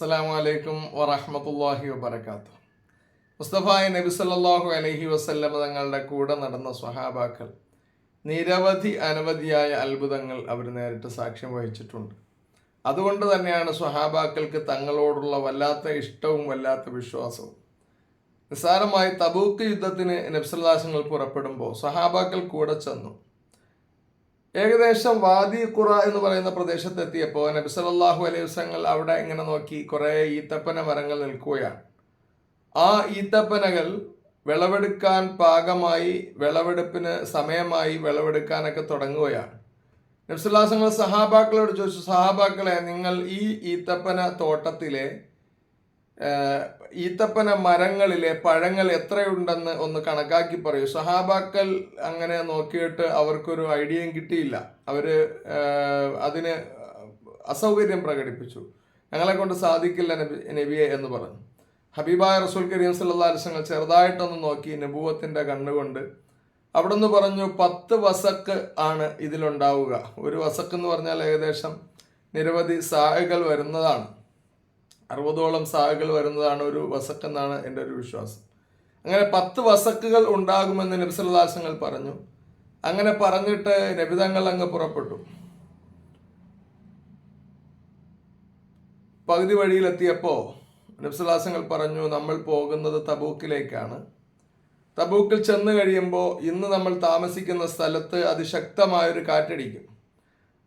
അസ്സലാമു അലൈക്കും വറഹ്മത്തുള്ളാഹി വബറകാതുഹു. മുസ്തഫായ നബി സല്ലല്ലാഹു അലൈഹി വസല്ലം തങ്ങളുടെ കൂടെ നടന്ന സ്വഹാബാക്കൾ നിരവധി അനവധിയായ അത്ഭുതങ്ങൾ അവർ നേരിട്ട് സാക്ഷ്യം വഹിച്ചിട്ടുണ്ട്. അതുകൊണ്ട് തന്നെയാണ് സ്വഹാബാക്കൾക്ക് തങ്ങളോടുള്ള വല്ലാത്ത ഇഷ്ടവും വല്ലാത്ത വിശ്വാസവും. നിസ്സാരമായി തബൂക്ക് യുദ്ധത്തിന് നബി സല്ലല്ലാഹു അലൈഹി വസല്ലം പുറപ്പെടുമ്പോൾ സ്വഹാബാക്കൾ കൂടെ ചെന്നു. ഏകദേശം വാദി ഖുറ എന്ന് പറയുന്ന പ്രദേശത്തെത്തിയപ്പോൾ നബി സല്ലല്ലാഹു അലൈഹി വസല്ലം അവിടെ ഇങ്ങനെ നോക്കി കുറേ ഈത്തപ്പന മരങ്ങൾ നിൽക്കുകയാണ്. ആ ഈത്തപ്പനകൾ വിളവെടുക്കാൻ പാകമായി, വിളവെടുപ്പിന് സമയമായി, വിളവെടുക്കാനൊക്കെ തുടങ്ങുകയാണ്. നബി സല്ലല്ലാഹു അലൈഹി വസല്ലം സഹാബാക്കളോട് ചോദിച്ചു, സഹാബാക്കളെ, നിങ്ങൾ ഈ ഈത്തപ്പന തോട്ടത്തിലെ ഈത്തപ്പന മരങ്ങളിലെ പഴങ്ങൾ എത്രയുണ്ടെന്ന് ഒന്ന് കണക്കാക്കി പറയൂ. സഹാബാക്കൾ അങ്ങനെ നോക്കിയിട്ട് അവർക്കൊരു ഐഡിയയും കിട്ടിയില്ല. അവർ അതിന് അസൗകര്യം പ്രകടിപ്പിച്ചു. ഞങ്ങളെ കൊണ്ട് സാധിക്കില്ല നബിയെ എന്ന് പറഞ്ഞു. ഹബീബായ റസൂൽ കരീം സല്ലല്ലാഹു അലൈഹി വസല്ലം ചെറുതായിട്ടൊന്ന് നോക്കി നബുവത്തിൻ്റെ കണ്ണുകൊണ്ട് അവിടെ നിന്ന് പറഞ്ഞു, 10 വസക്ക് ആണ് ഇതിലുണ്ടാവുക. ഒരു വസക്ക് എന്ന് പറഞ്ഞാൽ ഏകദേശം നിരവധി സാഹകൾ വരുന്നതാണ്. 60ഓളം സാഹകൾ വരുന്നതാണ് ഒരു വസക്ക് എന്നാണ് എൻ്റെ ഒരു വിശ്വാസം. അങ്ങനെ 10 വസക്കുകൾ ഉണ്ടാകുമെന്ന് നബി സല്ലല്ലാഹു അലൈഹി വസല്ലം പറഞ്ഞു. അങ്ങനെ പറഞ്ഞിട്ട് നബി തങ്ങൾ അങ്ങ് പുറപ്പെട്ടു. പകുതി വഴിയിലെത്തിയപ്പോൾ നബി സല്ലല്ലാഹു അലൈഹി വസല്ലം പറഞ്ഞു, നമ്മൾ പോകുന്നത് തബൂക്കിലേക്കാണ്. തബൂക്കിൽ ചെന്ന് കഴിയുമ്പോൾ ഇന്ന് നമ്മൾ താമസിക്കുന്ന സ്ഥലത്ത് അതിശക്തമായൊരു കാറ്റടിക്കും.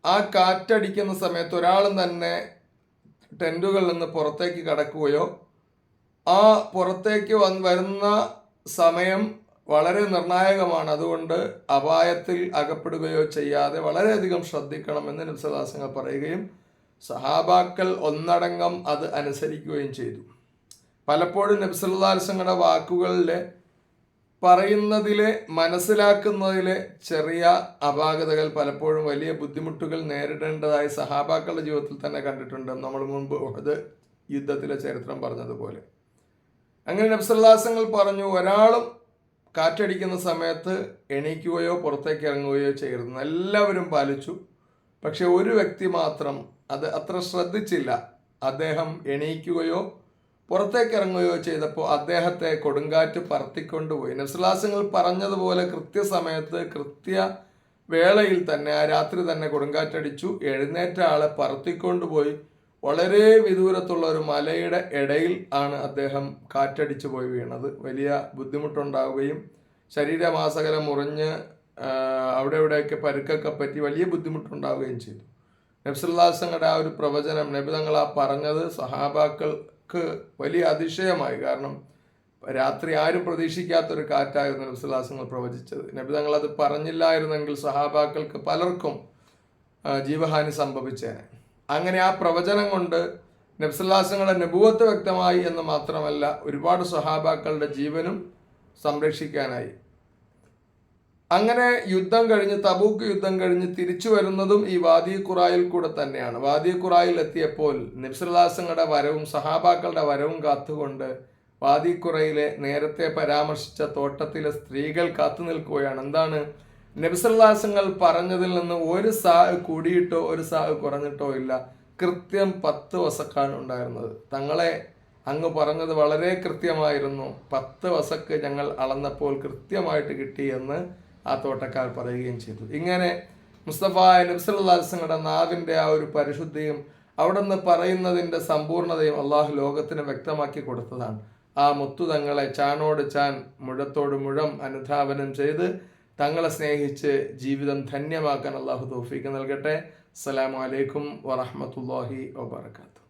ആ കാറ്റടിക്കുന്ന സമയത്ത് ഒരാളും തന്നെ ടെൻറ്റുകളിൽ നിന്ന് പുറത്തേക്ക് കടക്കുകയോ ആ പുറത്തേക്ക് വരുന്ന സമയം വളരെ നിർണായകമാണ്. അതുകൊണ്ട് അപായത്തിൽ അകപ്പെടുകയോ ചെയ്യാതെ വളരെയധികം ശ്രദ്ധിക്കണമെന്ന് നബി സല്ലല്ലാഹു അലൈഹി വസല്ലം പറയുകയും സഹാബാക്കൾ ഒന്നടങ്കം അത് അനുസരിക്കുകയും ചെയ്തു. പലപ്പോഴും നബി സല്ലല്ലാഹു അലൈഹി വസല്ലമയുടെ വാക്കുകളിലെ പറയുന്നതിലെ മനസ്സിലാക്കുന്നതിലെ ചെറിയ അപാകതകൾ പലപ്പോഴും വലിയ ബുദ്ധിമുട്ടുകൾ നേരിടേണ്ടതായി സഹാബാക്കളുടെ ജീവിതത്തിൽ തന്നെ കണ്ടിട്ടുണ്ട്. നമ്മൾ മുൻപ് ഉഹദ് യുദ്ധത്തിലെ ചരിത്രം പറഞ്ഞതുപോലെ. അങ്ങനെ നബി സല്ലല്ലാഹു അലൈഹി വസല്ലം പറഞ്ഞു, ഒരാളും കാറ്റടിക്കുന്ന സമയത്ത് എണീക്കുകയോ പുറത്തേക്ക് ഇറങ്ങുകയോ ചെയ്യരുത്. എല്ലാവരും പാലിച്ചു. പക്ഷെ ഒരു വ്യക്തി മാത്രം അത് അത്ര ശ്രദ്ധിച്ചില്ല. അദ്ദേഹം എണീക്കുകയോ പുറത്തേക്ക് ഇറങ്ങുകയോ ചെയ്തപ്പോൾ അദ്ദേഹത്തെ കൊടുങ്കാറ്റ് പറത്തിക്കൊണ്ടുപോയി. നബി സല്ലല്ലാഹു അലൈഹി വസല്ലം പറഞ്ഞതുപോലെ കൃത്യസമയത്ത് കൃത്യവേളയിൽ തന്നെ ആ രാത്രി തന്നെ കൊടുങ്കാറ്റടിച്ചു. എഴുന്നേറ്റ ആളെ പറത്തിക്കൊണ്ടുപോയി വളരെ വിദൂരത്തുള്ള ഒരു മലയുടെ ഇടയിൽ ആണ് അദ്ദേഹം കാറ്റടിച്ചു പോയി വീണത്. വലിയ ബുദ്ധിമുട്ടുണ്ടാവുകയും ശരീരമാസകലം മുറിഞ്ഞ് അവിടെ ഇവിടെയൊക്കെ പരുക്കൊക്കെ പറ്റി വലിയ ബുദ്ധിമുട്ടുണ്ടാവുകയും ചെയ്തു. നബി സല്ലല്ലാഹു അലൈഹി വസല്ലമയുടെ ആ ഒരു പ്രവചനം നബി തങ്ങൾ ആ പറഞ്ഞത് സഹാബാക്കൾക്ക് വലിയ അതിശയമായി. കാരണം രാത്രി ആരും പ്രതീക്ഷിക്കാത്തൊരു കാറ്റായിരുന്നു നബി സല്ലല്ലാഹു അലൈഹി വസല്ലം പ്രവചിച്ചത്. നബി തങ്ങൾ അത് പറഞ്ഞില്ലായിരുന്നെങ്കിൽ സഹാബാക്കൾക്ക് പലർക്കും ജീവഹാനി സംഭവിച്ചേനെ. അങ്ങനെ ആ പ്രവചനം കൊണ്ട് നബി സല്ലല്ലാഹു അലൈഹി വസല്ലമയുടെ നബുവത്ത് വ്യക്തമായി എന്ന് മാത്രമല്ല, ഒരുപാട് സഹാബാക്കളുടെ ജീവനും സംരക്ഷിക്കാനായി. അങ്ങനെ യുദ്ധം കഴിഞ്ഞ്, തബൂക്ക് യുദ്ധം കഴിഞ്ഞ് തിരിച്ചു വരുന്നതും ഈ വാദി ഖുറായിൽ കൂടെ തന്നെയാണ്. വാദി ഖുറായിൽ എത്തിയപ്പോൾ നബി സല്ലല്ലാഹു അലൈഹി വസല്ലമയുടെ വരവും സഹാബാക്കളുടെ വരവും കാത്തുകൊണ്ട് വാദി ഖുറയിലെ നേരത്തെ പരാമർശിച്ച തോട്ടത്തിലെ സ്ത്രീകൾ കാത്തു നിൽക്കുകയാണ്. എന്താണ്? നബി സല്ലല്ലാഹു അലൈഹി വസല്ലം പറഞ്ഞതിൽ നിന്ന് ഒരു സാ കൂടിയിട്ടോ ഒരു സാ കുറഞ്ഞിട്ടോ ഇല്ല. കൃത്യം 10 വസക്കാണ് ഉണ്ടായിരുന്നത്. തങ്ങളെ അങ്ങ് പറഞ്ഞത് വളരെ കൃത്യമായിരുന്നു. 10 വസക്ക് ഞങ്ങൾ അളന്നപ്പോൾ കൃത്യമായിട്ട് കിട്ടി എന്ന് ആ തോട്ടക്കാർ പറയുകയും ചെയ്തു. ഇങ്ങനെ മുസ്തഫായ നബി സല്ലല്ലാഹു അലൈഹി വസല്ലമയുടെ നാവിൻ്റെ ആ ഒരു പരിശുദ്ധിയും അവിടെ നിന്ന് പറയുന്നതിൻ്റെ സമ്പൂർണതയും അള്ളാഹു ലോകത്തിന് വ്യക്തമാക്കി കൊടുത്തതാണ്. ആ മുത്തു തങ്ങളെ ചാണോട് ചാൻ മുഴത്തോട് മുഴം അനുധാവനം ചെയ്ത് തങ്ങളെ സ്നേഹിച്ച് ജീവിതം ധന്യമാക്കാൻ അള്ളാഹു തൗഫീഖ് നൽകട്ടെ. അസ്സലാമു അലൈക്കും വറഹ്മത്തുള്ളാഹി വബറകാതുഹു.